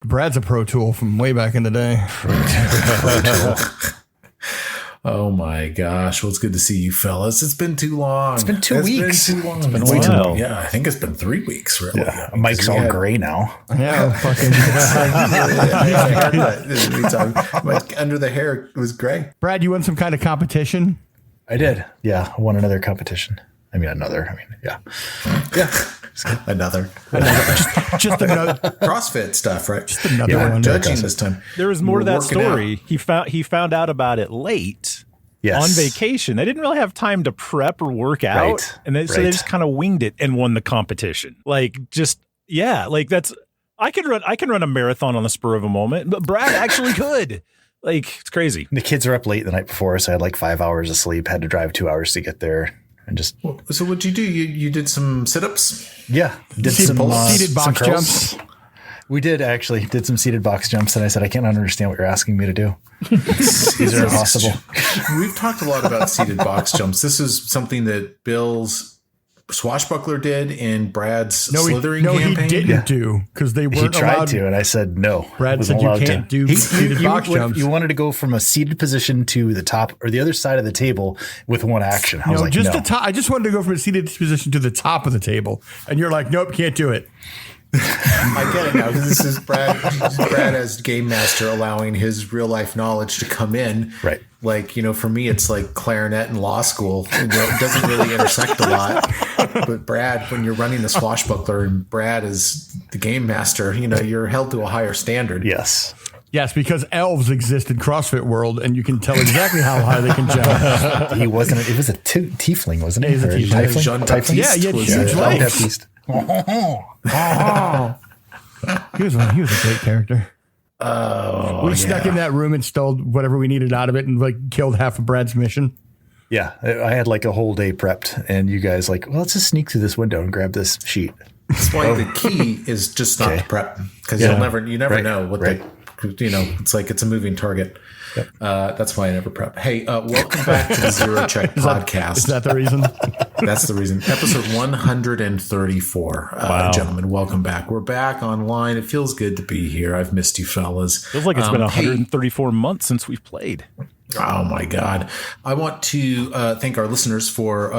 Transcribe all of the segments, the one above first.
Brad's a pro tool from way back in the day. Oh my gosh. Well, it's good to see you fellas. It's been too long. It's been 2 weeks. It's been too long. It's been way too long. Yeah, I think it's been 3 weeks, really. Yeah. Mike's all gray now. Yeah, fucking. Like, under the hair was gray. Brad, you won some kind of competition? I did. Yeah. I won another competition. Yeah. Another. Just another CrossFit stuff, right? Just another one. Judging this time. There was more to that story. Out. He found out about it late. Yes. On vacation. They didn't really have time to prep or work out. Right. And so they just kind of winged it and won the competition. Like that's I can run a marathon on the spur of a moment, but Brad actually could. Like, it's crazy. The kids were up late the night before, so I had like 5 hours of sleep, had to drive 2 hours to get there. And just so what'd you do? You did some sit-ups? Yeah. Did seated some box curls. jumps. We did some seated box jumps, and I said, I can't understand what you're asking me to do. These are impossible. We've talked a lot about seated box jumps. This is something that Bill's Swashbuckler did in Brad's slithering campaign. He didn't do because they weren't He tried allowed to, and I said no. Brad said you can't do seated box jumps. You wanted to go from a seated position to the top or the other side of the table with one action. I was like, just no. the top. I just wanted to go from a seated position to the top of the table, and you're like, nope, can't do it. I get it now because this is Brad as game master allowing his real life knowledge to come in. Right. Like, for me, it's like clarinet in law school. It doesn't really intersect a lot. But Brad, when you're running the Swashbuckler and Brad is the game master, you're held to a higher standard. Yes. Yes, because elves exist in CrossFit world, and you can tell exactly how high they can jump. He wasn't. It was a tiefling, wasn't he? He was a tiefling. Jean-Baptiste Yeah, he had was huge a- legs. He was a great character. We snuck in that room and stole whatever we needed out of it and like killed half of Brad's mission. Yeah. I had like a whole day prepped, and you guys like, well, let's just sneak through this window and grab this sheet. That's why the key is just not to prep, because you never know what it's like. It's a moving target. Yep. That's why I never prep. Hey, welcome back to the Zero Check podcast. Is that the reason? That's the reason. Episode 134. Gentlemen, welcome back. We're back online. It feels good to be here. I've missed you fellas. Feels like it's been 134 months since we've played. Oh my God. I want to thank our listeners for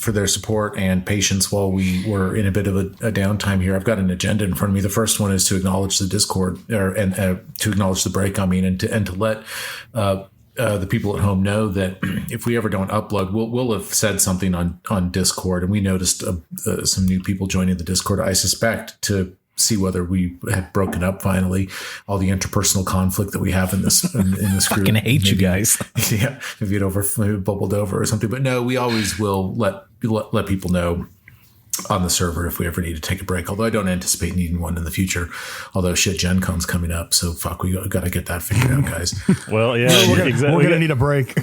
their support and patience while we were in a bit of a downtime here. I've got an agenda in front of me. The first one is to acknowledge the Discord and to acknowledge the break. And to let the people at home know that if we ever don't upload, we'll have said something on Discord, and we noticed some new people joining the Discord. I suspect to see whether we have broken up finally, all the interpersonal conflict that we have in this group. Fucking hate you guys. Yeah, maybe it bubbled over or something. But no, we always will let people know on the server if we ever need to take a break. Although I don't anticipate needing one in the future. Although Gen Con's coming up, so we got to get that figured out, guys. Well, yeah, we're gonna need a break.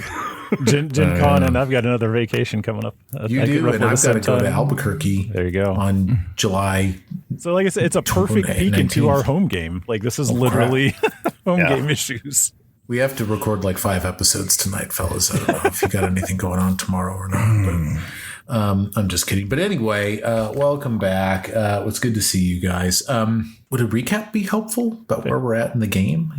Gen Con, and I've got another vacation coming up. You do, and I've got to go to Albuquerque. There you go. On July. So like I said, it's a perfect peek into our home game. Like this is literally home game issues. We have to record like 5 episodes tonight, fellas. I don't know if you got anything going on tomorrow or not, but I'm just kidding. But anyway, welcome back. It's good to see you guys. Would a recap be helpful about where we're at in the game?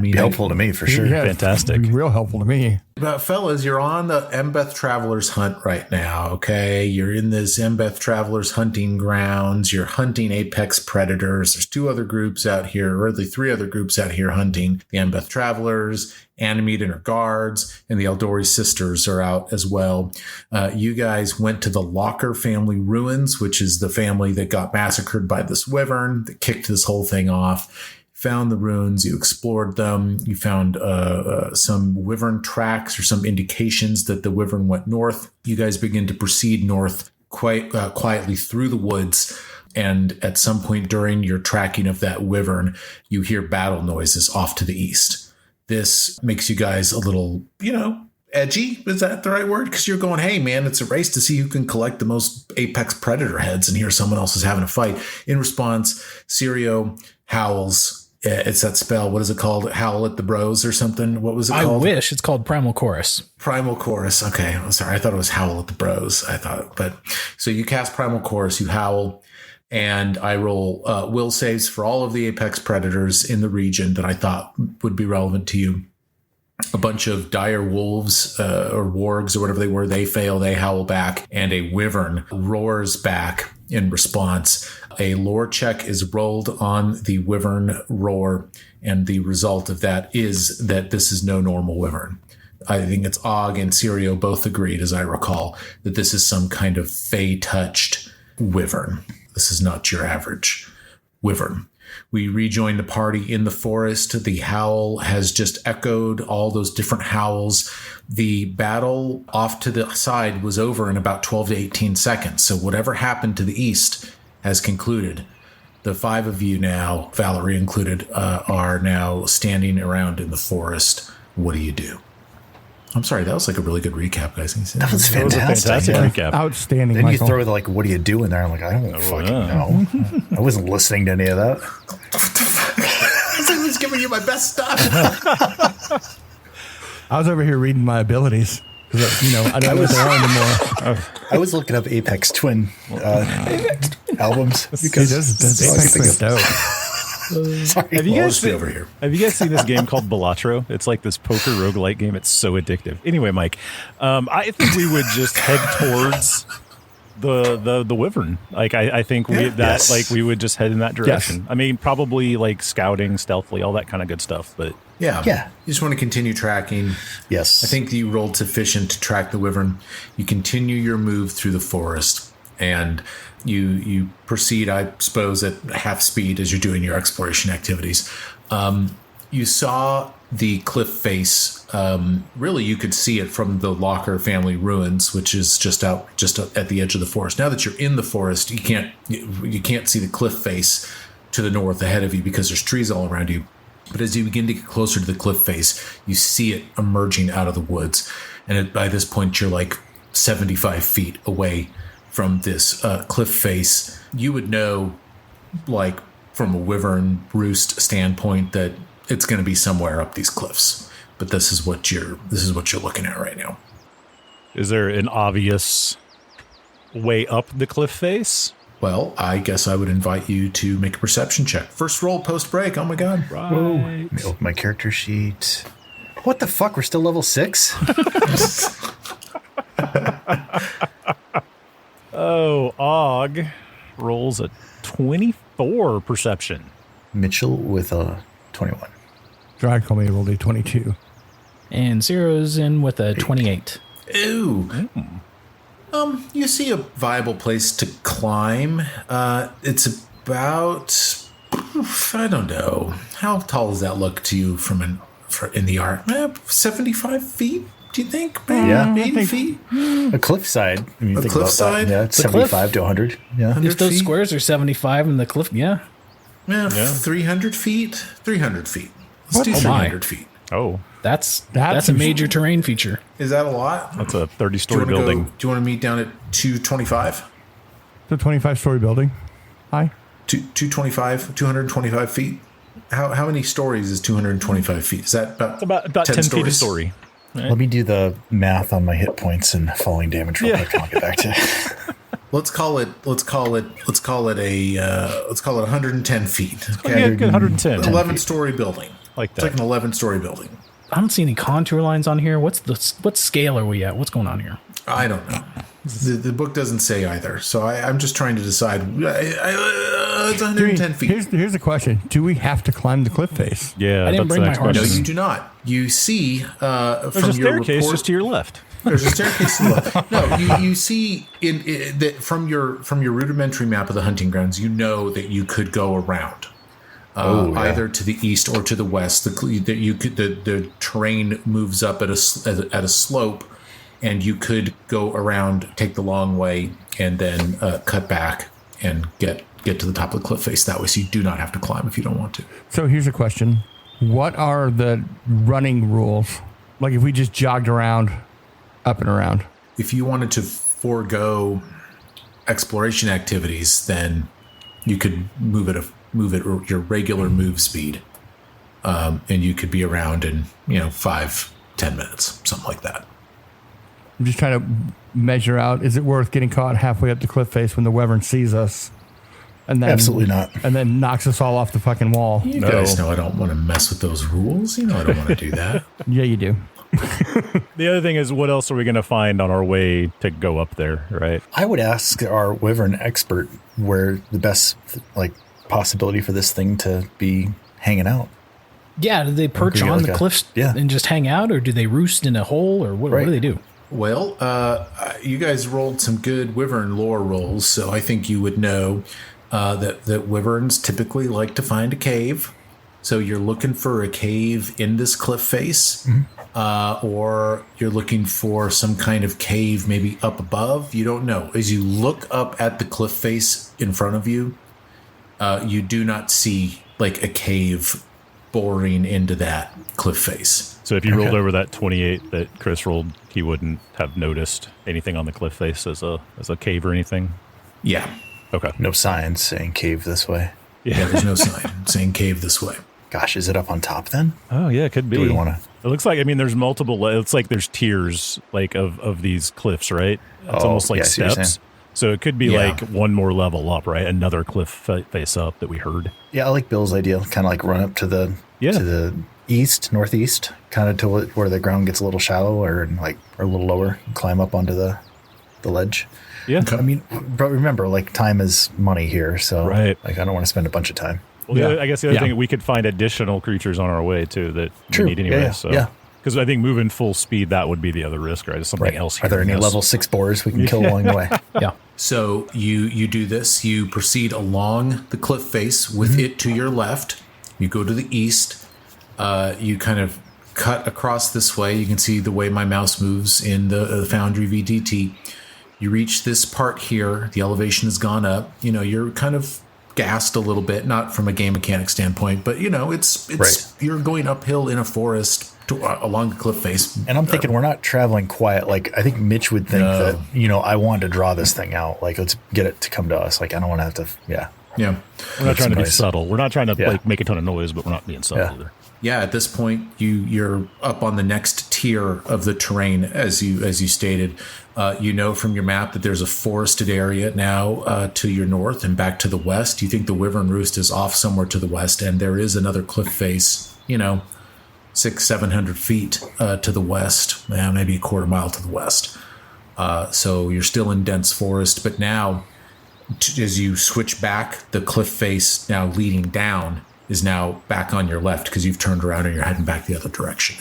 Be helpful to me for sure. Yeah, fantastic. Real helpful to me. Fellas, you're on the Embeth Traveler's hunt right now, okay? You're in this Embeth Traveler's hunting grounds. You're hunting apex predators. There's 2 other groups out here, or really 3 other groups out here hunting. The Embeth Travelers, Animede and her guards, and the Eldori sisters are out as well. You guys went to the Locker family ruins, which is the family that got massacred by this wyvern that kicked this whole thing off. Found the ruins, you explored them, you found some wyvern tracks or some indications that the wyvern went north. You guys begin to proceed north quite quietly through the woods, and at some point during your tracking of that wyvern, you hear battle noises off to the east. This makes you guys a little, edgy. Is that the right word? Because you're going, hey, man, it's a race to see who can collect the most apex predator heads, and here someone else is having a fight. In response, Sirio howls. It's that spell. What is it called? Howl at the Bros or something? What was it called? I wish. It's called Primal Chorus. Primal Chorus. Okay. I'm sorry. I thought it was Howl at the Bros. But so you cast Primal Chorus, you howl, and I roll will saves for all of the apex predators in the region that I thought would be relevant to you. A bunch of dire wolves or wargs or whatever they were, they fail, they howl back, and a wyvern roars back in response. A lore check is rolled on the wyvern roar, and the result of that is that this is no normal wyvern. I think it's Og and Sirio both agreed, as I recall, that this is some kind of fey-touched wyvern. This is not your average wyvern. We rejoin the party in the forest. The howl has just echoed all those different howls. The battle off to the side was over in about 12 to 18 seconds. So whatever happened to the east has concluded. The 5 of you now, Valerie included, are now standing around in the forest. What do you do? I'm sorry, that was like a really good recap, guys. That was That was a fantastic. fantastic recap. Outstanding, Then you Michael. throw the like, what do you do in there? I'm like, I don't fucking know. I wasn't listening to any of that. I was giving you my best stuff. I was over here reading my abilities. 'Cause, I don't know what they are anymore. I was looking up Apex Twin albums because That's dope. sorry. Have you guys Over here. Have you guys seen this game called Balatro? It's like this poker roguelike game. It's so addictive. Anyway, Mike, I think we would just head towards the wyvern. Like I think we would just head in that direction. Yes. I mean, probably like scouting stealthily, all that kind of good stuff. But Yeah. Yeah. You just want to continue tracking. Yes. I think you rolled sufficient to track the wyvern. You continue your move through the forest, and you proceed, I suppose, at half speed as you're doing your exploration activities. You saw the cliff face. Really, you could see it from the Locker family ruins, which is just at the edge of the forest. Now that you're in the forest, you can't see the cliff face to the north ahead of you because there's trees all around you. But as you begin to get closer to the cliff face, you see it emerging out of the woods. And by this point, you're like 75 feet away from this cliff face. You would know, like from a Wyvern Roost standpoint, that it's going to be somewhere up these cliffs. But this is what you're looking at right now. is there an obvious way up the cliff face? Well, I guess I would invite you to make a perception check. First roll post break. Oh my god. Right. Let me open my character sheet. What the fuck? We're still level 6? Oh, Og rolls a 24 perception. Mitchell with a 21. Drag told me to roll a 22. And Zero's in with a 28. Ooh. You see a viable place to climb. It's about, I don't know, how tall does that look to you in the art? 75 feet, do you think? Yeah. 80 feet? A cliffside. I mean, A think cliffside? about that. Yeah, it's The 75 to 100. Yeah. 100 If those feet? squares are 75 and the cliff, yeah. Yeah, 300 feet? 300 feet. Let's do Oh my. 300 feet. Oh, That's a major terrain feature. Is that a lot? that's a 30-story Do you wanna building. do you want to meet down at 225? It's a 25-story building. Hi. 225 feet? How many stories is 225 feet? Is that about, About 10 feet a stories? story. Let me do the math on my hit points and falling damage real quick, and I'll get back to it. Let's call it 110 feet. Okay. Yeah, good, 110. 11-story building. Like It's like that. an 11-story building. I don't see any contour lines on here. What scale are we at? What's going on here? I don't know. The book doesn't say either, so I'm just trying to decide. It's 110 feet. Here's the question. Do we have to climb the cliff face? Yeah, I didn't that's bring the my next horse. No, question. you do not. You see There's from a your staircase report, just to your left. There's a staircase to the left. No, you see that from your rudimentary map of the hunting grounds, you know that you could go around. Either to the east or to the west. The terrain moves up at a slope, and you could go around, take the long way, and then cut back and get to the top of the cliff face that way. So you do not have to climb if you don't want to. So here's a question. What are the running rules? Like if we just jogged around, up and around. If you wanted to forego exploration activities, then you could move at your regular move speed, and you could be around in 5-10 minutes, something like that. I'm just trying to measure out, is it worth getting caught halfway up the cliff face when the wyvern sees us and then Absolutely not. and then knocks us all off the fucking wall. You guys know I don't want to mess with those rules. You know I don't want to do that. Yeah, you do. The other thing is, what else are we going to find on our way to go up there, right? I would ask our Wyvern expert where the best possibility for this thing to be hanging out. Yeah, do they perch Okay, on like the cliffs yeah. and just hang out, or do they roost in a hole, or what Right. do they do? Well, you guys rolled some good Wyvern lore rolls, so I think you would know that Wyverns typically like to find a cave. So you're looking for a cave in this cliff face, or you're looking for some kind of cave maybe up above. You don't know. As you look up at the cliff face in front of you, you do not see like a cave boring into that cliff face. So if you rolled over that 28 that Chris rolled, he wouldn't have noticed anything on the cliff face as a cave or anything? Yeah. Okay. No signs saying cave this way. Yeah, there's no sign saying cave this way. Gosh, is it up on top then? Oh, yeah, it could be. Do we want to? It looks like, I mean, there's multiple, it's like there's tiers like of these cliffs, right? It's almost like yeah, I see what you're steps. saying. So it could be Yeah. like one more level up, right? Another cliff face up that we heard. Yeah, I like Bill's idea. Kind of like run up to the northeast, kind of to where the ground gets a little shallow or a little lower. Climb up onto the ledge. Yeah. I mean, but remember, time is money here, so Right. I don't want to spend a bunch of time. Well, I guess the other Yeah. thing, we could find additional creatures on our way too that True. we need anyway. Yeah, so yeah. Because I think moving full speed, that would be the other risk, right? Is something else. Are there any hearing us. level 6 boars we can kill along the way? Yeah. So you do this. You proceed along the cliff face with it to your left. You go to the east. You kind of cut across this way. You can see the way my mouse moves in the Foundry VTT. You reach this part here. The elevation has gone up. You're kind of gassed a little bit, not from a game mechanic standpoint, but it's Right. You're going uphill in a forest along the cliff face. And I'm thinking we're not traveling quiet. I think Mitch would think that, I wanted to draw this thing out. Let's get it to come to us. I don't want to have to, Yeah. We're not trying to be noise. subtle. We're not trying to Yeah. make a ton of noise, but we're not being subtle Yeah. either. Yeah, at this point, you're up on the next tier of the terrain, as you stated. You know from your map that there's a forested area now to your north and back to the west. You think the Wyvern Roost is off somewhere to the west, and there is another cliff face, 600-700 feet to the west, maybe a quarter mile to the west. So you're still in dense forest, but now, as you switch back, the cliff face now leading down is now back on your left because you've turned around and you're heading back the other direction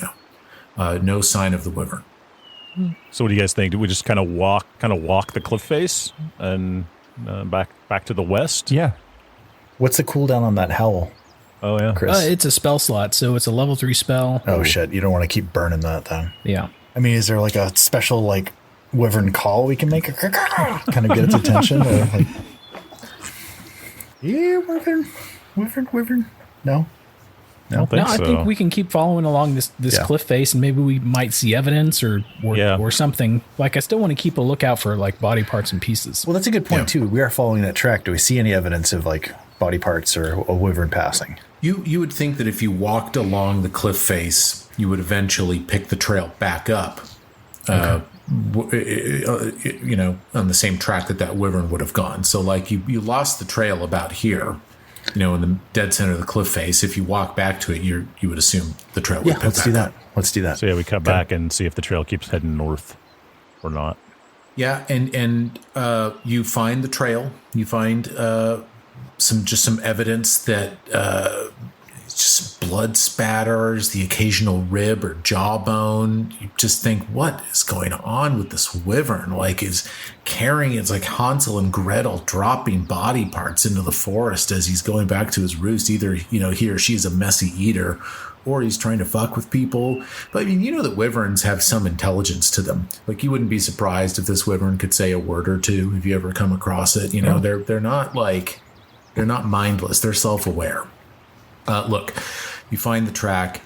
now. No sign of the Wyvern. So what do you guys think? Do we just kind of walk the cliff face and back to the west? Yeah. what's the cooldown on that howl, Oh yeah. Chris? It's a spell slot, so it's a level 3 spell. Oh shit, you don't want to keep burning that then. Yeah. I mean, is there a special Wyvern call we can make? Kind of get its attention? Or yeah, Wyvern. No? I don't think No, I so. think we can keep following along this Yeah. cliff face, and maybe we might see evidence or Yeah. something. I still want to keep a lookout for body parts and pieces. Well, that's a good point too. We are following that track. Do we see any evidence of body parts or a Wyvern passing? You would think that if you walked along the cliff face, you would eventually pick the trail back up. On the same track that Wyvern would have gone. So you lost the trail about here, in the dead center of the cliff face. If you walk back to it, you would assume the trail would Yeah, pick let's back do up. that. Let's do that. So yeah, we cut back and see if the trail keeps heading north or not. Yeah, and you find the trail. You find some evidence that just blood spatters, the occasional rib or jawbone. You just think, what is going on with this Wyvern? Is carrying, it's like Hansel and Gretel dropping body parts into the forest as he's going back to his roost. Either, he or she's a messy eater, or he's trying to fuck with people. But that Wyverns have some intelligence to them. You wouldn't be surprised if this Wyvern could say a word or two if you ever come across it. They're not they're not mindless. They're self-aware. Look, you find the track,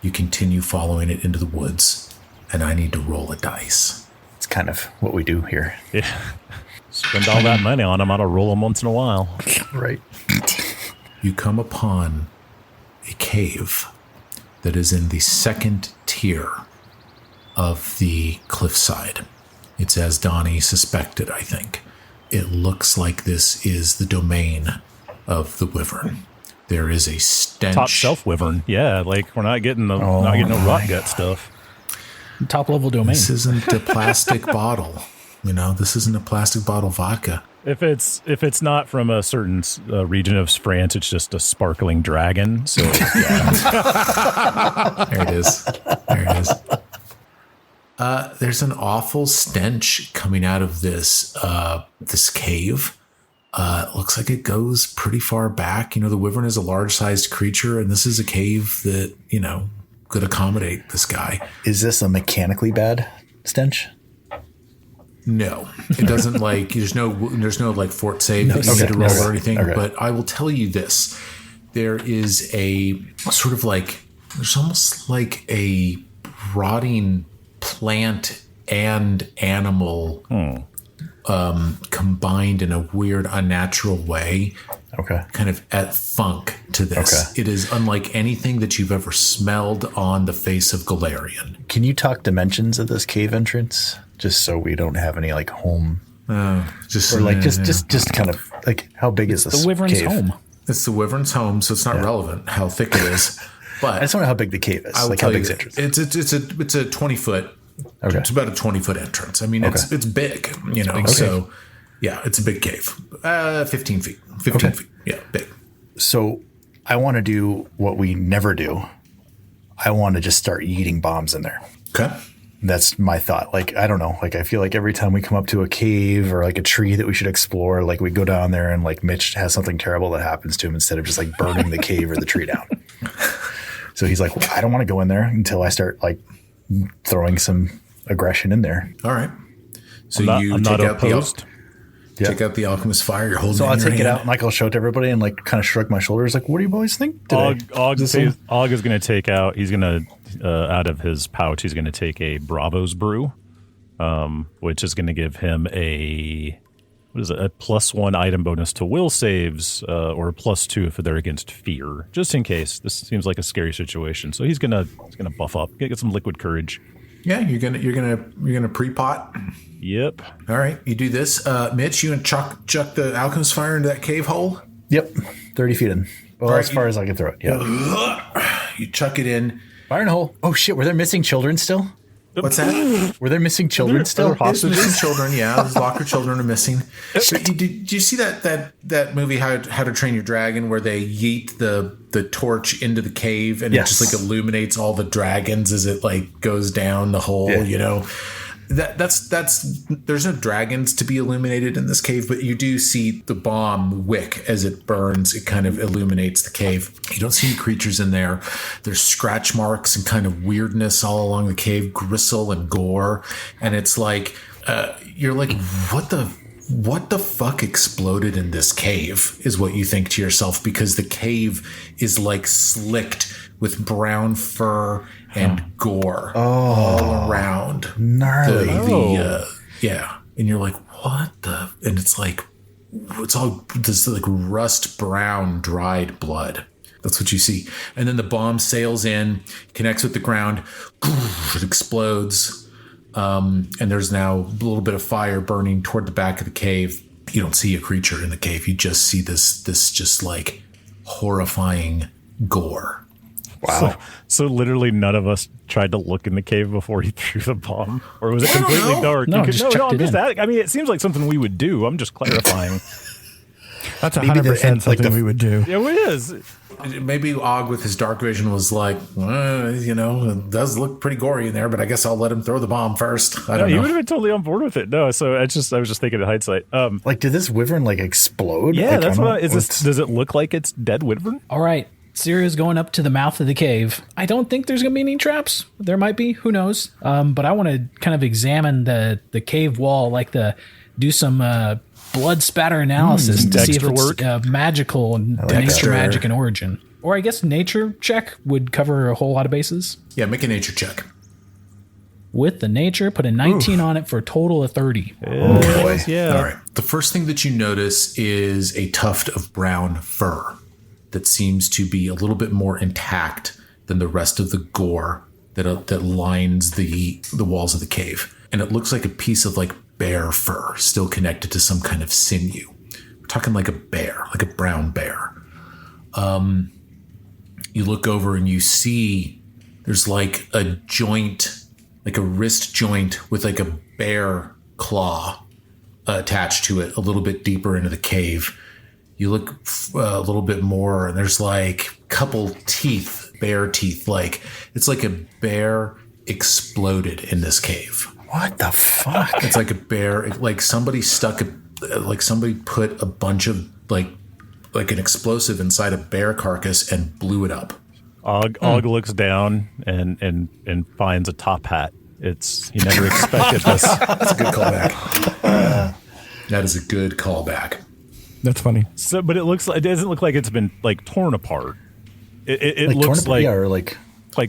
you continue following it into the woods, and I need to roll a dice. It's kind of what we do here. Yeah. Spend all that money on them. I'll roll them once in a while. Right. You come upon a cave that is in the second tier of the cliffside. It's as Donnie suspected, I think. it looks like this is the domain of the Wyvern. There is a stench. Top shelf Wyvern. Yeah, like we're not getting no rot gut stuff. Top level domain. This isn't a plastic bottle. This isn't a plastic bottle vodka. If it's not from a certain region of France, it's just a sparkling dragon. So yeah. There it is. There's an awful stench coming out of this cave. It looks like it goes pretty far back. The Wyvern is a large-sized creature, and this is a cave that could accommodate this guy. Is this a mechanically bad stench? No, it doesn't. There's no like fort save that you need to roll or anything. Okay. But I will tell you this: there is a sort of there's almost like a rotting plant and animal combined in a weird, unnatural way. Okay, kind of at funk to this. Okay. It is unlike anything that you've ever smelled on the face of Galarian. Can you talk dimensions of this cave entrance? Just so we don't have any home, just kind of how big is this? The Wyvern's cave? Home. It's the Wyvern's home, so it's not relevant how thick it is. But I just want to know how big the cave is. How big is the entrance? It's a 20-foot. Okay, it's about a 20-foot entrance. I mean, it's big. So yeah, it's a big cave. 15 feet. 15 feet. Yeah, big. So I want to do what we never do. I want to just start yeeting bombs in there. Okay. That's my thought. I don't know. I feel like every time we come up to a cave or a tree that we should explore, we go down there and Mitch has something terrible that happens to him instead of just burning the cave or the tree down. So he's like, well, I don't want to go in there until I start throwing some aggression in there. All right. So I'm not opposed. Take out the alchemist fire. You're holding. So I'll take it out and I'll show it to everybody and kind of shrug my shoulders. What do you boys think? Og is going to take out. He's going to out of his pouch. He's going to take a Bravo's brew, which is going to give him a +1 item bonus to will saves, or a +2 if they're against fear, just in case. This seems like a scary situation. So he's gonna buff up, get some liquid courage. Yeah, you're gonna pre-pot. Yep. All right, you do this. Mitch, you gonna chuck the alchemist fire into that cave hole? Yep, 30 feet in. Well, as far as I can throw it. Yeah. You chuck it in. Fire in a hole. Oh shit! Were there missing children still? What's that? Were there missing children still? There's missing children. Yeah, those locker children are missing. But did you see that movie How to Train Your Dragon, where they yeet the torch into the cave and it just illuminates all the dragons as it goes down the hole? Yeah. That's there's no dragons to be illuminated in this cave, but you do see the bomb wick as it burns. It kind of illuminates the cave. You don't see any creatures in there. There's scratch marks and kind of weirdness all along the cave, gristle and gore, and it's you're like, what the fuck exploded in this cave is what you think to yourself, because the cave is slicked with brown fur and gore all around. Gnarly. And you're like, what the? And it's all this rust brown dried blood. That's what you see. And then the bomb sails in, connects with the ground, it explodes. And there's now a little bit of fire burning toward the back of the cave. You don't see a creature in the cave. You just see this just horrifying gore. Wow. So literally none of us tried to look in the cave before he threw the bomb? Or was it completely dark? No, I'm just I mean, it seems like something we would do. I'm just clarifying. That's 100% something we would do. Yeah, it is. Maybe Og with his dark vision was it does look pretty gory in there, but I guess I'll let him throw the bomb first. I don't know. He would have been totally on board with it. No, so I was just thinking in hindsight. Did this wyvern explode? Yeah, that's what. Does it look like it's dead wyvern? All right. Sirio's going up to the mouth of the cave. I don't think there's going to be any traps. There might be. Who knows? But I want to kind of examine the cave wall, do some blood spatter analysis to see if it's magical and nature magic in origin. Or I guess nature check would cover a whole lot of bases. Yeah, make a nature check. With the nature, put a 19 on it for a total of 30. Oh, boy. Yeah. All right. The first thing that you notice is a tuft of brown fur that seems to be a little bit more intact than the rest of the gore that lines the walls of the cave. And it looks like a piece of bear fur, still connected to some kind of sinew. We're talking like a bear, like a brown bear. You look over and you see there's like a joint, like a wrist joint with like a bear claw attached to it a little bit deeper into the cave. You look a little bit more and there's like a couple teeth, bear teeth. Like it's like a bear exploded in this cave. What the fuck? It's like a bear, like somebody somebody put a bunch of like an explosive inside a bear carcass and blew it up. Og looks down and finds a top hat. He never expected this. That's a good callback. That is a good callback. That's funny. So, but it doesn't look like it's been like torn apart. It like looks like or like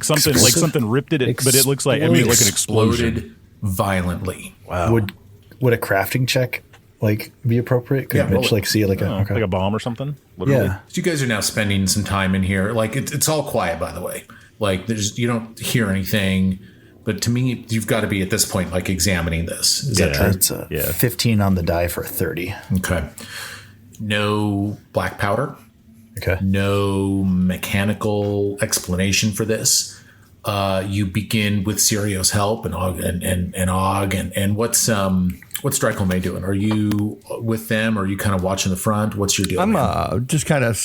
something explosive? Like something ripped it, but it looks like like an explosion. Exploded violently. Wow. Would a crafting check like be appropriate? Could Mitch like see like like a bomb or something? Literally. Yeah. So you guys are now spending some time in here. Like it's all quiet, by the way. Like you don't hear anything. But to me, you've got to be at this point like examining this. Is that true? It's a 15 on the die for a 30. Okay. No black powder. Okay. No mechanical explanation for this. You begin with Sirio's help and Og and what's Draco doing? Are you with them? Or are you kind of watching the front? What's your deal? I'm just kind of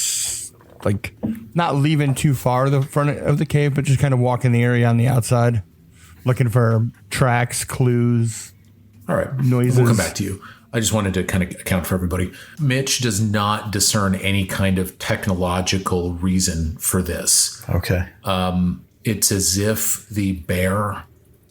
like not leaving too far the front of the cave, but just kind of walking the area on the outside, looking for tracks, clues. All right, noises. We'll come back to you. I just wanted to kind of account for everybody. Mitch does not discern any kind of technological reason for this. Okay. It's as if the bear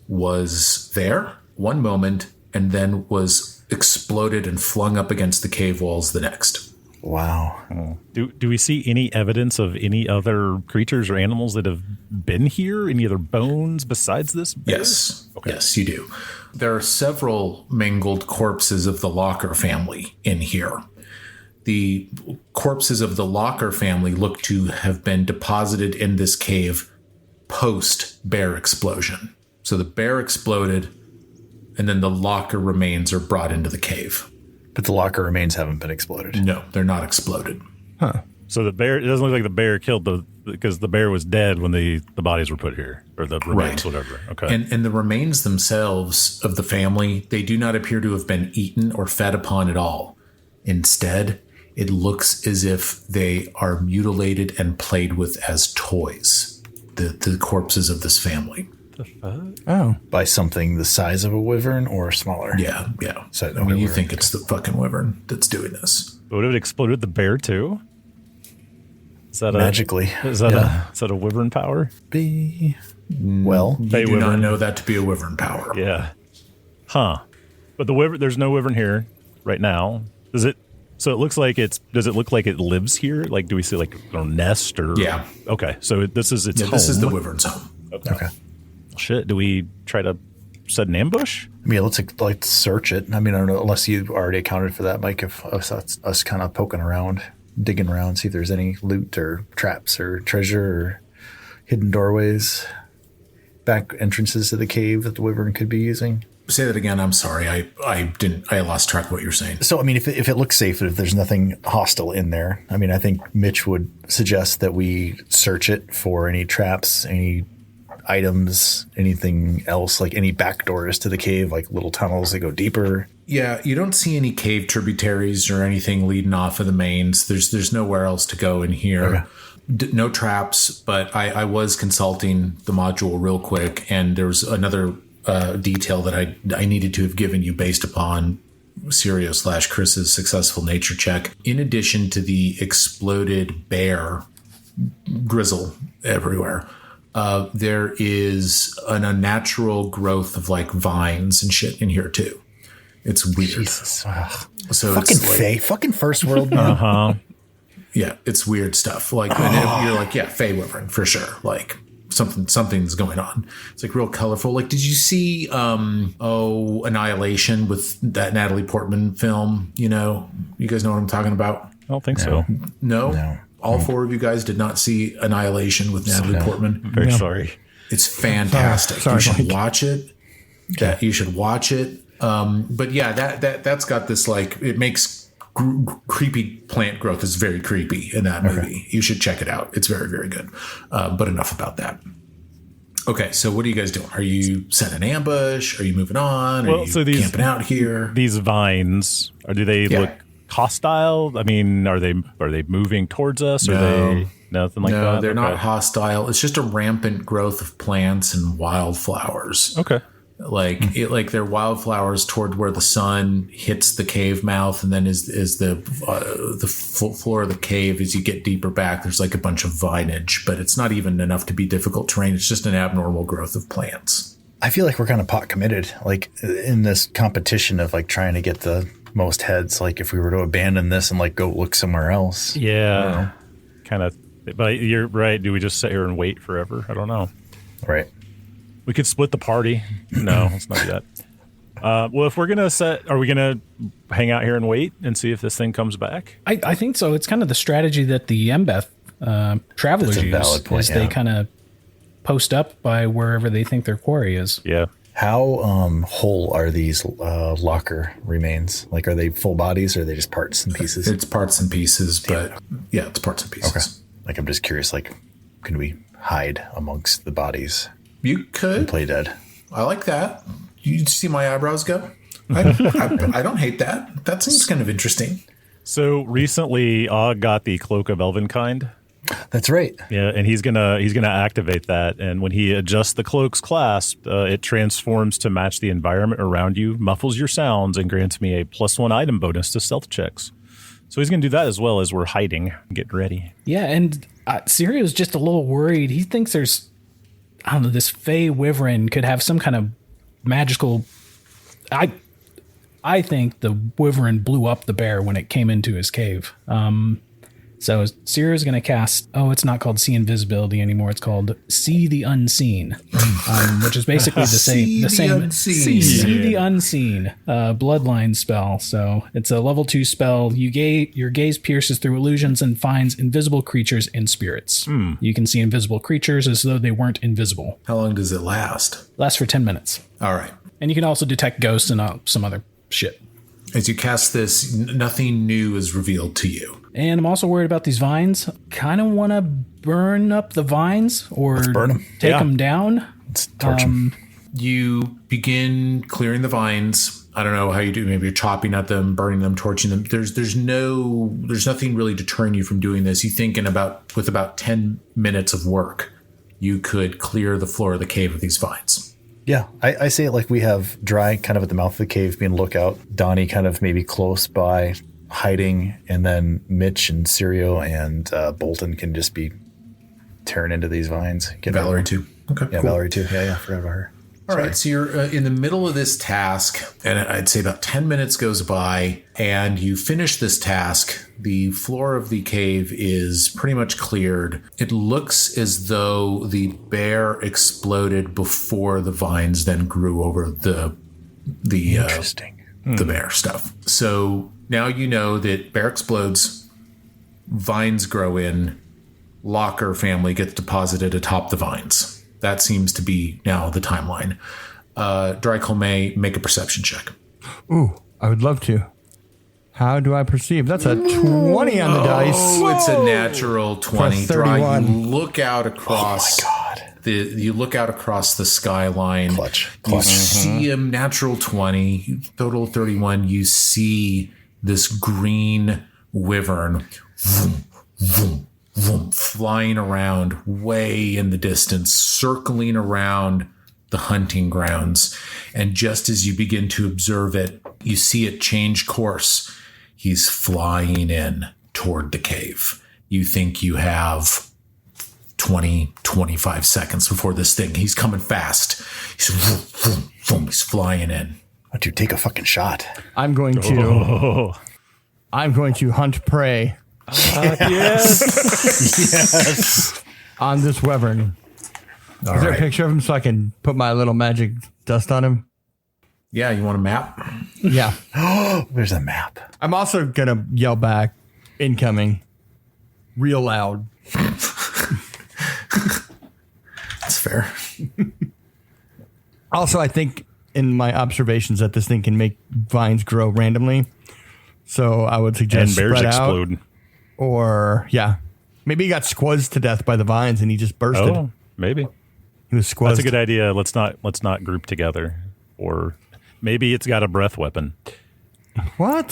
was there one moment and then was exploded and flung up against the cave walls the next. Wow. Do we see any evidence of any other creatures or animals that have been here? Any other bones besides this bear? Yes. Okay. Yes, you do. There are several mangled corpses of the Locker family in here. The corpses of the Locker family look to have been deposited in this cave post-bear explosion. So the bear exploded, and then the Locker remains are brought into the cave. But the Locker remains haven't been exploded. No, they're not exploded. Huh. So it doesn't look like the bear killed because the bear was dead when the bodies were put here, or the remains, whatever. Okay. And the remains themselves of the family, they do not appear to have been eaten or fed upon at all. Instead, it looks as if they are mutilated and played with as toys, the corpses of this family. Oh. By something the size of a wyvern or smaller? Yeah. So, I mean, you think it's the fucking wyvern that's doing this. Would it exploded the bear too? Is that magically? Is that a wyvern power? Well, you do not know that to be a wyvern power. Yeah. Huh. But the wyvern, there's no wyvern here right now. Does it? So it looks like does it look like it lives here? Like, do we see like a nest or? Yeah. Okay. So this is its home. This is the wyvern's home. okay. Shit. Do we try to set an ambush? I mean, let's search it. I mean, I don't know, unless you already accounted for that, Mike, if us kind of poking around, digging around, see if there's any loot or traps or treasure or hidden doorways, back entrances to the cave that the wyvern could be using. Say that again. I'm sorry. I lost track of what you're saying. So, I mean, if it looks safe, if there's nothing hostile in there, I mean, I think Mitch would suggest that we search it for any traps, any items, anything else, like any back doors to the cave, like little tunnels that go deeper. Yeah, you don't see any cave tributaries or anything leading off of the mains. There's nowhere else to go in here. Okay. No traps, but I was consulting the module real quick, and there was another detail that I needed to have given you based upon Sirio / Chris's successful nature check. In addition to the exploded bear grizzle everywhere, there is an unnatural growth of like vines and shit in here too. It's weird. Jesus. So fucking it's like, Fae, fucking first world, man. Yeah, it's weird stuff. Like and you're like, yeah, Fey Wyvern for sure. Like something's going on. It's like real colorful. Like, did you see Annihilation with that Natalie Portman film? You know, you guys know what I'm talking about? I don't think so. No. All four of you guys did not see Annihilation with Natalie Portman. Very sorry. It's fantastic. Sorry, you should Mike. watch it. You should watch it. But yeah, that's got this like it makes creepy plant growth is very creepy in that movie. You should check it out. It's very, very good. But enough about that. Okay, so what are you guys doing? Are you setting an ambush? Are you moving on? Are you camping out here? These vines, do they look hostile? I mean, are they moving towards us? Are they nothing like that? No, they're not hostile. It's just a rampant growth of plants and wildflowers. Okay. Like they're wildflowers toward where the sun hits the cave mouth, and then is the floor of the cave as you get deeper back. There's like a bunch of vinage, but it's not even enough to be difficult terrain. It's just an abnormal growth of plants. I feel like we're kind of pot committed, like in this competition of like trying to get the most heads. Like if we were to abandon this and like go look somewhere else. Yeah, kind of. But you're right. Do we just sit here and wait forever? I don't know. Right. We could split the party. No, it's not yet. Well, if we're going to are we going to hang out here and wait and see if this thing comes back? I think so. It's kind of the strategy that the Embeth travelers use. They kind of post up by wherever they think their quarry is. Yeah. How whole are these locker remains? Like, are they full bodies or are they just parts and pieces? It's parts and pieces, but yeah, it's parts and pieces. Okay. Like, I'm just curious, like, can we hide amongst the bodies? You could. And play dead. I like that. You see my eyebrows go? I don't hate that. That seems kind of interesting. So recently, Og got the Cloak of Elvenkind. That's right. Yeah, and he's gonna activate that. And when he adjusts the cloak's clasp, it transforms to match the environment around you, muffles your sounds, and grants me a +1 item bonus to stealth checks. So he's gonna do that as well as we're hiding, getting ready. Yeah, and Sirio's just a little worried. He thinks there's, I don't know, this fey wyvern could have some kind of magical. I think the wyvern blew up the bear when it came into his cave. So Sirio's going to cast. It's not called See Invisibility anymore. It's called See the Unseen, which is basically the same. See the Unseen bloodline spell. So it's a level 2 spell. Your gaze pierces through illusions and finds invisible creatures and spirits. You can see invisible creatures as though they weren't invisible. How long does it last? Lasts for 10 minutes. All right. And you can also detect ghosts and some other shit. As you cast this, nothing new is revealed to you. And I'm also worried about these vines. Kind of want to burn up the vines or take them down. Let's torch them. You begin clearing the vines. I don't know how you do. Maybe you're chopping at them, burning them, torching them. There's nothing really deterring you from doing this. You think with about 10 minutes of work, you could clear the floor of the cave of these vines. Yeah, I say it like we have Dry kind of at the mouth of the cave being lookout, Donnie kind of maybe close by hiding, and then Mitch and Sirio and Bolton can just be tearing into these vines. Valerie too. Okay, yeah, cool. Valerie too. Yeah, forgot about her. All right, so you're in the middle of this task, and I'd say about 10 minutes goes by, and you finish this task. The floor of the cave is pretty much cleared. It looks as though the bear exploded before the vines then grew over the bear stuff. So now you know that bear explodes, vines grow in, locker family gets deposited atop the vines. That seems to be now the timeline. Drycol may make a perception check. Ooh, I would love to. How do I perceive? That's a 20 on the dice. Oh, it's a natural 20. Dry, you look out across. Oh my God. You look out across the skyline. Clutch. You see a natural 20, total 31. You see this green wyvern. Vroom, vroom, vroom, flying around way in the distance, circling around the hunting grounds. And just as you begin to observe it, you see it change course. He's flying in toward the cave. You think you have 20, 25 seconds before this thing. He's coming fast. He's vroom, vroom, vroom, he's flying in. Why don't you take a fucking shot? I'm going to hunt prey. Yes. On this wyvern. Is there a picture of him so I can put my little magic dust on him? Yeah, you want a map? Yeah. There's a map. I'm also going to yell back, incoming, real loud. That's fair. Also, I think in my observations that this thing can make vines grow randomly. So I would suggest And bears spread explode. out, or maybe he got squeezed to death by the vines and he just bursted. Oh, maybe. He was squeezed. That's a good idea. Let's not group together. Or maybe it's got a breath weapon. What?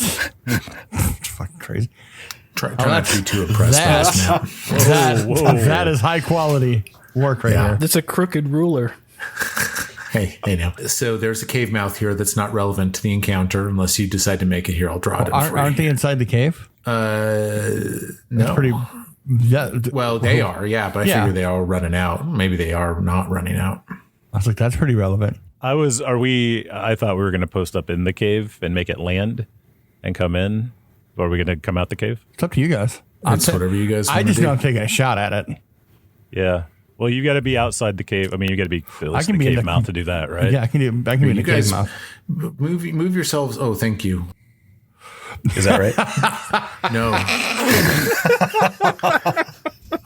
It's fucking crazy. Try not to be too impressed by this now. That is high quality work right there. That's a crooked ruler. Hey, now. So there's a cave mouth here that's not relevant to the encounter unless you decide to make it here. I'll draw it in free. Aren't they inside the cave? No. Pretty. Yeah. Well, they are, yeah, but I figure they are running out. Maybe they are not running out. I was like, that's pretty relevant. I thought we were going to post up in the cave and make it land and come in. Or are we going to come out the cave? It's up to you guys. It's whatever you guys want I just to do. know I'm taking a shot at it. Yeah. Well, you got to be outside the cave. I mean, you got to be I can the be in cave the- mouth to do that, right? Yeah, I can be in the You guys cave mouth. move yourselves. Oh, thank you. Is that right? No.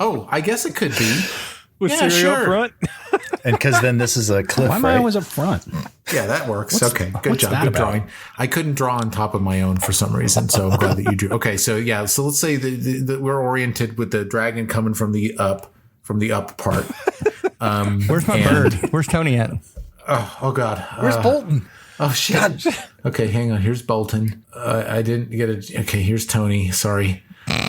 Oh, I guess it could be. With Yeah, Sirio sure. up front. And because then this is a cliff, Why am I right? always up front? Yeah, that works. Okay, good what's job. that Good about? drawing. I couldn't draw on top of my own for some reason, so I'm glad that you drew. Okay, so yeah, so let's say that we're oriented with the dragon coming from the up part. Where's my bird? Where's Tony at? Oh God, Where's Bolton? oh shit. Okay, hang on. Here's Bolton. I didn't get it. Okay, here's Tony. Sorry.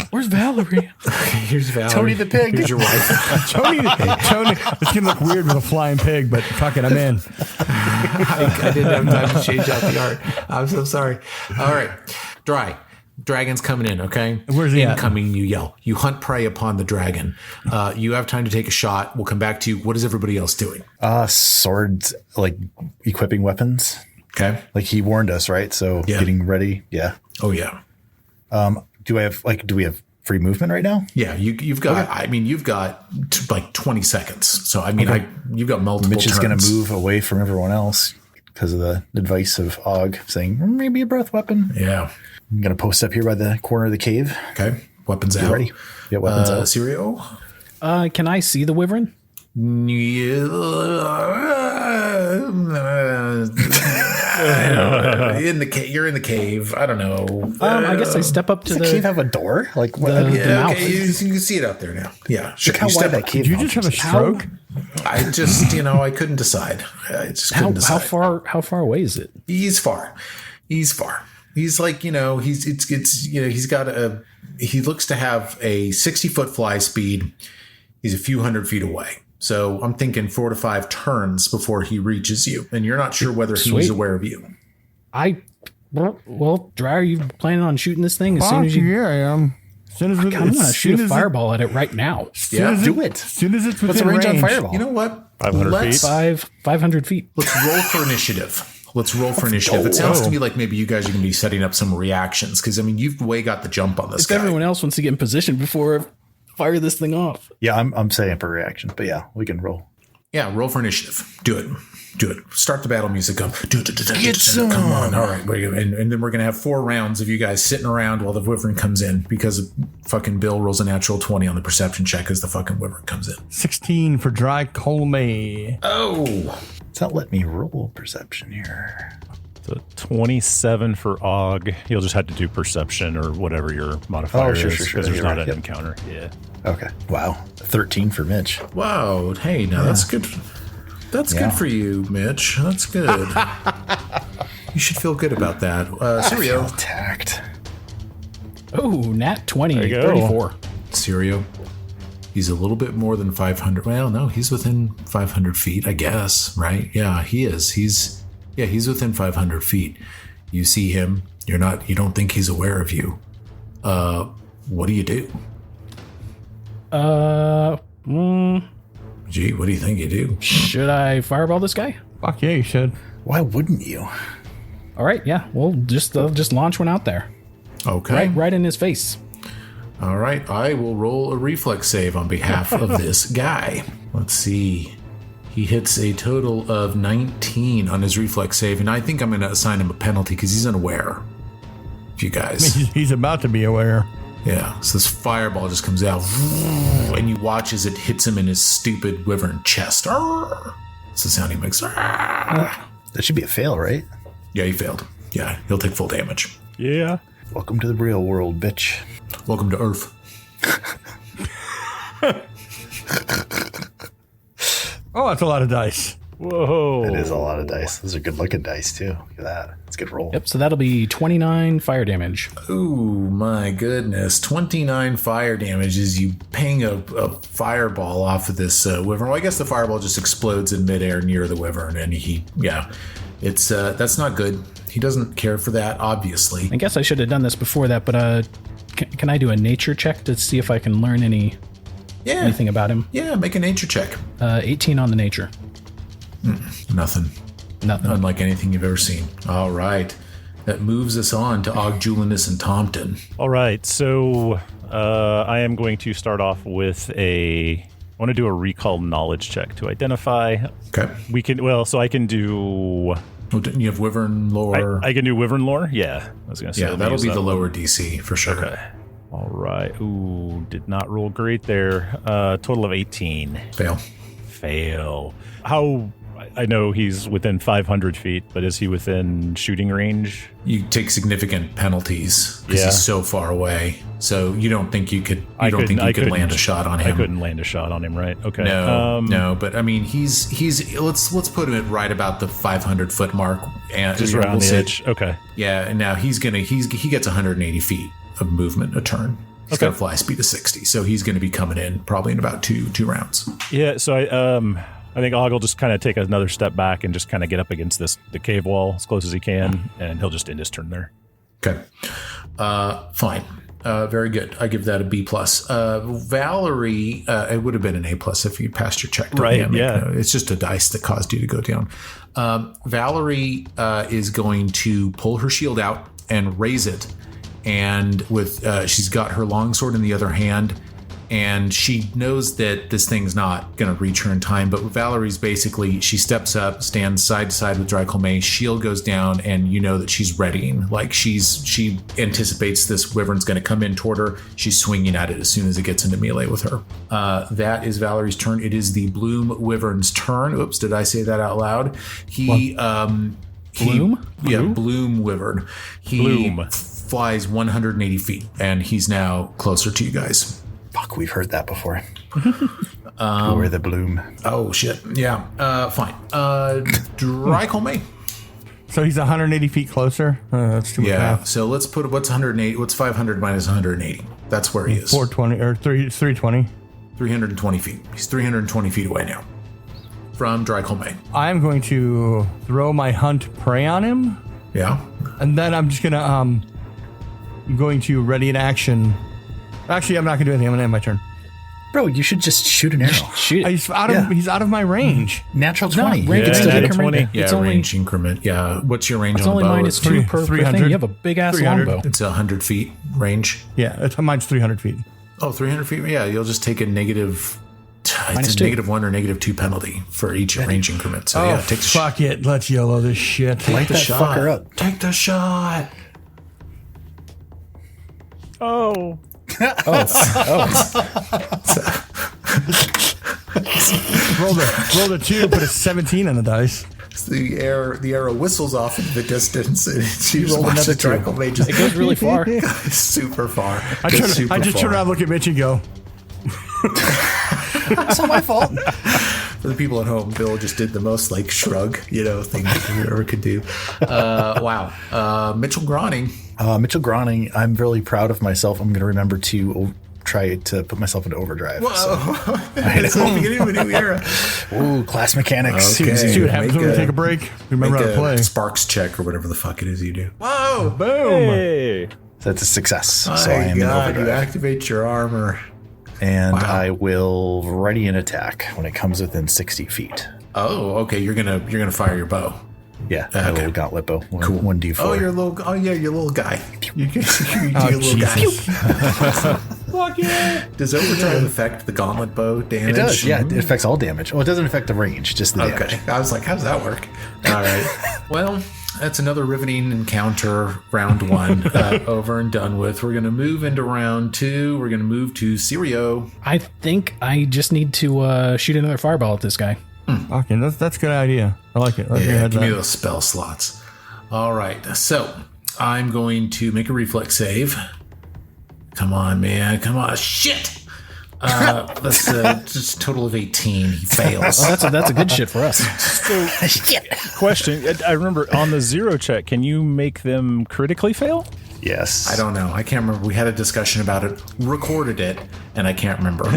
Where's Valerie? Okay, here's Valerie. Tony the pig. Here's your wife. Tony, it's gonna look weird with a flying pig, but fuck it, I'm in. I didn't have time to change out the art. I'm so sorry. All right, dry. Dragon's coming in, okay? Where's he at? Incoming, you yell. You hunt prey upon the dragon. You have time to take a shot. We'll come back to you. What is everybody else doing? Swords, like equipping weapons. Okay. Like he warned us, right? So Yeah. getting ready. Yeah. Oh, yeah. Do we have free movement right now? Yeah, you've got, I mean, you've got like 20 seconds. So, I mean, you've got multiple Mitch is going turns. to move away from everyone else because of the advice of Og saying maybe a breath weapon. Yeah. I'm going to post up here by the corner of the cave. Okay. Weapons Get out. ready. Get weapons out. Sirio? Can I see the wyvern? In the cave. You're in the cave. I don't know. I guess I step up to Does the cave have a door? Like what? the Yeah, mouth. okay, you can see it out there now. Yeah, sure. Look how You wide step that up. cave Did you just have a stroke? I just, I couldn't decide. I just couldn't decide. How far away is it? He's far. He's like, he looks to have a 60-foot fly speed. He's a few hundred feet away. So I'm thinking 4 to 5 turns before he reaches you. And you're not sure whether he's Sweet. aware of you. Well, Dry, are you planning on shooting this thing as soon Fuck as you? yeah, I am. As soon as I'm gonna shoot a fireball at it right now. Yeah, do it. As soon as it's What's within the range on range. fireball? You know what? 500 feet? 500 feet. Let's roll for initiative. It sounds to me like maybe you guys are going to be setting up some reactions because, I mean, you've way got the jump on this If guy. everyone else wants to get in position before I fire this thing off. Yeah, I'm setting up a reaction, but yeah, we can roll. Yeah, roll for initiative. Do it. Start the battle music up. Come on. All right. And then we're going to have 4 rounds of you guys sitting around while the wyvern comes in because fucking Bill rolls a natural 20 on the perception check as the fucking wyvern comes in. 16 for dry Colme. Oh. It's not letting me roll perception here. So 27 for Og. You'll just have to do perception or whatever your modifier sure, is sure. because there's You're not right, an yep. encounter. Yeah. Okay. Wow. 13 for Mitch. Wow. Hey, now that's good. That's good for you, Mitch. That's good. You should feel good about that. Sirio. Attacked. Oh, nat 20, you go. 34. Sirio. He's a little bit more than 500. Well, no, he's within 500 feet, I guess, right? Yeah, he is. He's within 500 feet. You see him. You don't think he's aware of you. What do you do? Gee, what do you think you do? Should I fireball this guy? Fuck yeah, you should. Why wouldn't you? All right, yeah. We'll just launch one out there, Okay. right in his face. All right. I will roll a reflex save on behalf of this guy. Let's see. He hits a total of 19 on his reflex save, and I think I'm going to assign him a penalty because he's unaware. If you guys. He's about to be aware. Yeah, so this fireball just comes out, and you watch as it hits him in his stupid wyvern chest. That's the sound he makes. That should be a fail, right? Yeah, he failed. Yeah, he'll take full damage. Yeah. Welcome to the real world, bitch. Welcome to Earth. Oh, that's a lot of dice. Whoa. It is a lot of dice. Those are good looking dice, too. Look at that. It's a good roll. Yep, so that'll be 29 fire damage. Ooh, my goodness. 29 fire damage as you ping a fireball off of this wyvern. Well, I guess the fireball just explodes in midair near the wyvern, and it's that's not good. He doesn't care for that, obviously. I guess I should have done this before that, but can I do a nature check to see if I can learn anything about him? Yeah, make a nature check. 18 on the nature. Nothing. Unlike anything you've ever seen. All right. That moves us on to Ogjulinus and Tompton. All right. So I am going to start off with I want to do a recall knowledge check to identify. Okay. I can do... Oh, didn't you have Wyvern lore? I can do Wyvern lore? Yeah. I was going to say. Yeah, that'll be the lower DC for sure. Okay. All right. Ooh, did not roll great there. Total of 18. Fail. How... I know he's within 500 feet, but is he within shooting range? You take significant penalties because he's so far away. So you don't think you could? You don't think you could land a shot on him? I couldn't land a shot on him, right? Okay. No. But I mean, he's. Let's put him at right about the 500-foot mark, and just around the edge. Okay. Yeah, and now he gets 180 feet of movement a turn. He's got a fly speed of 60, so he's going to be coming in probably in about two rounds. Yeah. So I think Og will just kind of take another step back and just kind of get up against the cave wall as close as he can, and he'll just end his turn there. Okay. Fine. Very good. I give that a B+. Valerie, it would have been an A+ if you passed your check. Right, yeah. It's just a dice that caused you to go down. Valerie is going to pull her shield out and raise it. And she's got her longsword in the other hand. And she knows that this thing's not going to reach her in time. But Valerie's basically, she steps up, stands side to side with Drycolme, shield goes down, and you know that she's readying. Like she anticipates this wyvern's going to come in toward her. She's swinging at it as soon as it gets into melee with her. That is Valerie's turn. It is the Bloom wyvern's turn. Oops, did I say that out loud? Bloom? Yeah, Bloom wyvern. He flies 180 feet, and he's now closer to you guys. Fuck, we've heard that before. Or the Bloom. Oh, shit. Yeah. Fine. Drycolme. So he's 180 feet closer? That's too much. Yeah. So let's put, what's 180? What's 500 minus 180? That's where he is. 420 or 320. 320 feet. He's 320 feet away now from Drycolme. I'm going to throw my hunt prey on him. Yeah. And then I'm just going to, I'm going to ready an action. Actually, I'm not going to do anything. I'm going to end my turn. Bro, you should just shoot an arrow. Shoot it. He's out of my range. Natural 20. No, range Yeah, increment. 20. Yeah, It's only, range increment. Yeah. What's your range it's on only the bow? minus 2 per 300. thing. You have a big ass 300. longbow. It's 100 feet range. Yeah, mine's 300 feet. Oh, 300 feet? Yeah, you'll just take a negative... Minus It's a 2. -1 or -2 penalty for each range increment. So yeah, take the shot. Fuck it. Let's YOLO this shit. Light that fucker up. Take the shot. Oh. Rolled a 2, put a 17 on the dice. The arrow whistles off in the distance, and you just roll watch another the Drycolme just It goes really far. super far. I just turn around, look at Mitch, and go. It's not my fault. For the people at home, Bill just did the most like shrug, thing that you ever could do. Wow. Mitchell Groning. Mitchell Groning, I'm really proud of myself. I'm going to remember to try to put myself into overdrive. Whoa. It's the beginning of a new era. Ooh, class mechanics. Okay. See what happens when we take a break. Remember how to play. Sparks check or whatever the fuck it is you do. Whoa, boom. Hey. That's a success. So I My am in God, you overdrive. activate your armor. And Wow. I will ready an attack when it comes within 60 feet. Oh, okay. You're gonna fire your bow. Yeah, a little gauntlet bow. Cool. 1d4. Oh, your little guy. You can Oh, your little guy. Jesus. Fuck yeah. Does overdrive affect the gauntlet bow damage? It does, yeah. It affects all damage. Well, it doesn't affect the range, just the damage. Okay. I was like, how does that work? All right. Well, that's another riveting encounter, round 1, over and done with. We're going to move into round 2. We're going to move to Sirio. I think I just need to shoot another fireball at this guy. Okay, that's a good idea. I like it. Yeah, give me those spell slots. All right, so I'm going to make a reflex save. Come on, man. Come on. Shit! That's just a total of 18. He fails. Well, that's a good shit for us. Question. I remember on the zero check, can you make them critically fail? Yes. I don't know. I can't remember. We had a discussion about it, recorded it, and I can't remember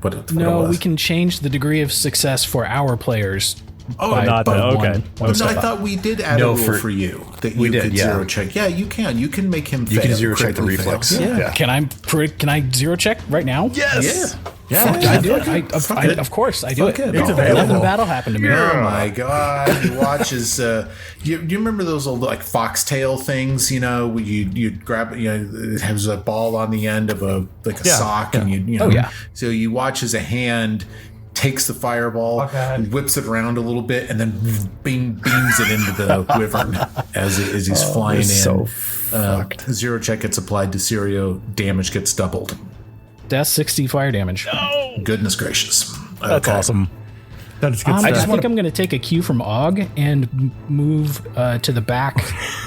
what it No, was. we can change the degree of success for our players. Oh, not by that. one- Okay. one No, step I up. thought we did add No, a rule for- for you that we you did, could yeah. zero check. Yeah, you can. You can make him fail. You can zero check the critically reflex. fail. Yeah. Can I zero check right now? Yes. Yeah. I do it. Of course, I do Fuck it. it. It's Let available. the battle happen to me. Oh my god! He watches. You remember those old like foxtail things? You know, where you grab. You know, it has a ball on the end of a sock, and you know. Oh, yeah. So you watch as a hand takes the fireball, whips it around a little bit, and then beams it into the wyvern as he's flying in. So fucked. Zero check gets applied to Sirio. Damage gets doubled. That's 60 fire damage. Goodness gracious! That's Okay. awesome. That is good I stuff. think I'm going to take a cue from Og and move to the back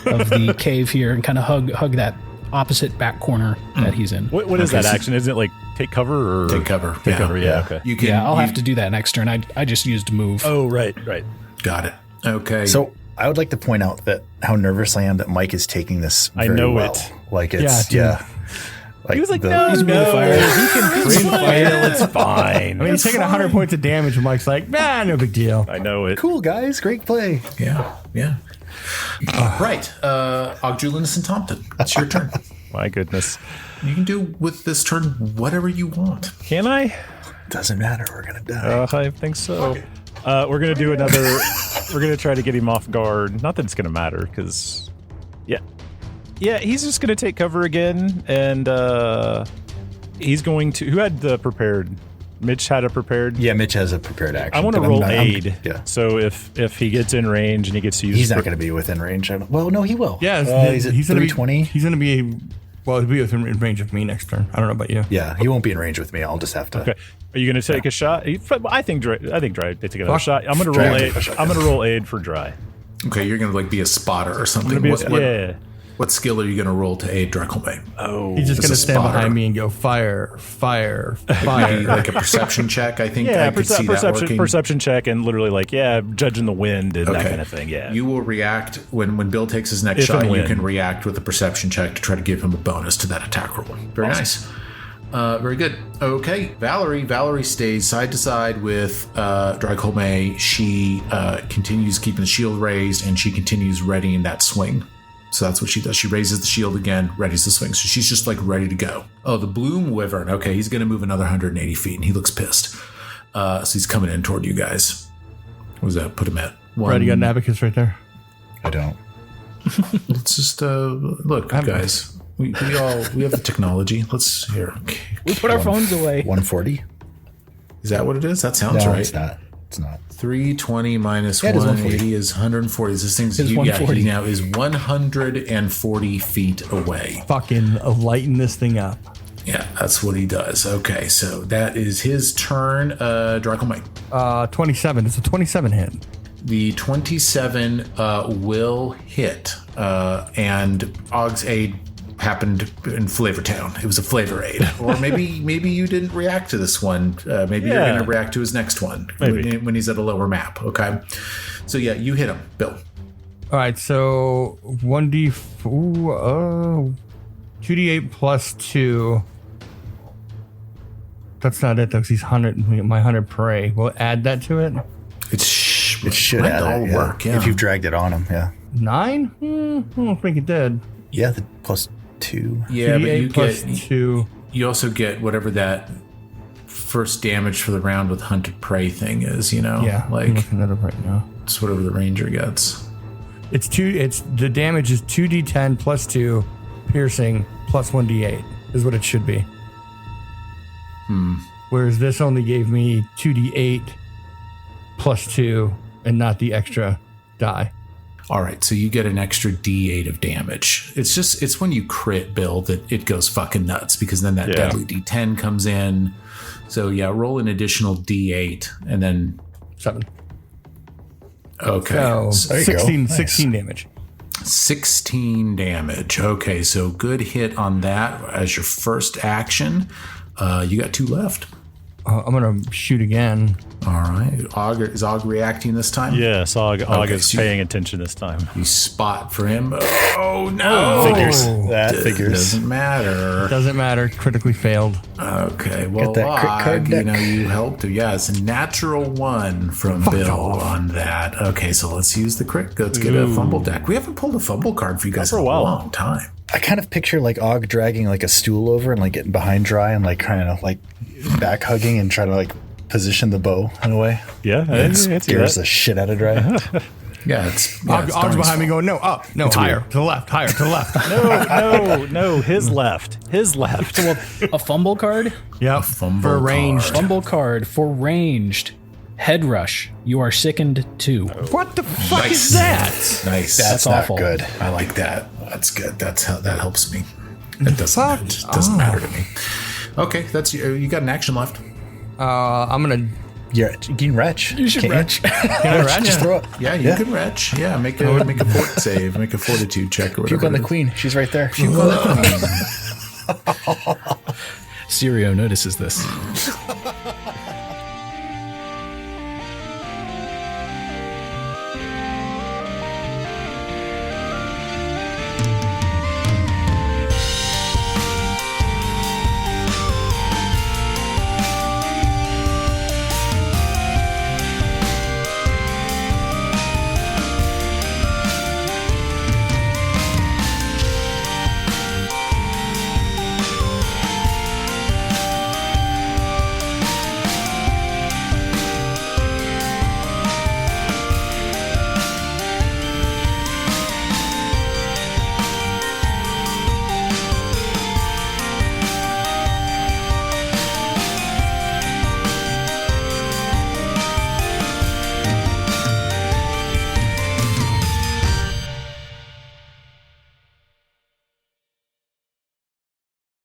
of the cave here and kind of hug that opposite back corner that he's in. What is Okay, that so- action? Isn't it like take cover or Take cover. Take cover. Yeah. Okay. You can. Yeah, I'll you- have to do that next turn. I just used move. Oh, right. Got it. Okay. So I would like to point out that how nervous I am that Mike is taking this I very know well. it. Like it's Yeah, Like He was like, the- no, He's really fired. he can crit fail. It's fine. I mean, he's taking 100 points of damage, and Mike's like, nah, no big deal. I know it. Cool guys, great play. yeah. Right. Ogjulinus and Tompton. It's your turn. My goodness. You can do with this turn whatever you want. Can I? Doesn't matter, we're gonna die. I think so. We're gonna do another. We're gonna try to get him off guard. Not that it's gonna matter, because yeah, he's just gonna take cover again, and he's going to. Who had the prepared? Mitch had a prepared. Yeah, Mitch has a prepared action. I want to but I'm roll not- aid. Yeah. So if he gets in range and he gets to use, He's not going to be within range. Well, no, he will. Yeah, he's at gonna be 320. He's going to be, well, he'll be within range of me next turn. I don't know about you. Yeah, he won't be in range with me. I'll just have to. Okay. Are you going to take a shot? I think dry. Take another Fuck. shot. I'm going to Dry roll will aid. take a shot, I'm going to roll aid for dry. Okay, you're going to like be a spotter or something. Be- What, yeah. what skill are you going to roll to aid Dracolmane? Oh. He's just It's going a to stand spotter. behind me and go fire, fire, Be fire. like a perception check. I think Yeah, I could see that working. perception check, and literally like judging the wind and that kind of thing. Yeah. You will react when Bill takes his next If and shot. You when. can react with a perception check to try to give him a bonus to that attack roll. Very nice. Very good. Okay, Valerie stays side to side with Dracolme. She continues keeping the shield raised, and she continues readying that swing. So that's what she does. She raises the shield again, readies the swing. So she's just like ready to go. Oh, the Bloom Wyvern. Okay, he's going to move another 180 feet, and he looks pissed. So he's coming in toward you guys. What was that? Put him at one. Right, you got an abacus right there. I don't. Let's just look, guys. We have the technology. Let's here. Okay. We put our phones away. 140? Is that what it is? That sounds No, right. it's not. It's not. 320 minus Yeah, it is 180 is 140. This thing's It's he 140. now is 140 feet away. Fucking lighten this thing up. Yeah, that's what he does. Okay, so that is his turn. Dracolmite. 27. It's a 27 hit. The 27 will hit, and Og's aid happened in Flavortown. It was a flavor aid, or maybe you didn't react to this one. Maybe you're Yeah. going to react to his next one Maybe. when he's at a lower map. Okay, so yeah, you hit him, Bill. All right, so 2d8 plus 2. That's not it, though, 'cause he's 100. My 100 prey. We'll add that to it. It Should might add all it, yeah. work. Yeah. If you've dragged it on him, yeah. 9? I don't think it did. Yeah, the plus 2. yeah, but 2d8 you plus get 2. you also get whatever that first damage for the round with hunted prey thing is. You know, Yeah, I'm like looking at it right now. it's whatever the ranger gets. It's the damage is 2d10 plus 2, piercing plus 1d8 is what it should be. Whereas this only gave me 2d8 plus 2 and not the extra die. All right, so you get an extra D8 of damage. It's when you crit, Bill, that it goes fucking nuts, because then that deadly D10 comes in. So yeah, roll an additional D8 and then 7. Okay. So There you go. 16, Nice. 16 damage. 16 damage. Okay, so good hit on that as your first action. You got 2 left. I'm going to shoot again. All right. Is Og reacting this time? Yes, Og Okay, is so paying attention this time. You spot for him. Oh, no. Figures. That figures. Doesn't matter. Doesn't matter. Critically failed. Okay, well, that crit card deck. you helped. Yeah, it's a natural 1 from Bill on that. Okay, so let's use the crit. Let's get a fumble deck. We haven't pulled a fumble card for you guys for in a a while. long time. I kind of picture like Og dragging like a stool over and like getting behind Dry and like kind of like back hugging and trying to like position the bow in a way. Yeah, I see Scares that. the shit out of Dry. Yeah, it's Og's behind me going, no, up. No, higher. To the left. Higher. To the left. No, his left. So a fumble card? Yep. fumble For ranged. card. Fumble card for ranged. Head rush. You are sickened 2. What the fuck is that? Nice. That's not not awful. good. I like that. That's good. That helps me. It doesn't matter to me. Okay, that's you got an action left. I'm going to. Yeah, you can retch. You should Can't retch. Can I retch? Just throw it. Yeah, you can retch. Yeah, make a fort save, make a fortitude check or whatever. Puke on the it is. queen. She's right there. Puke on the queen. Sirio notices this.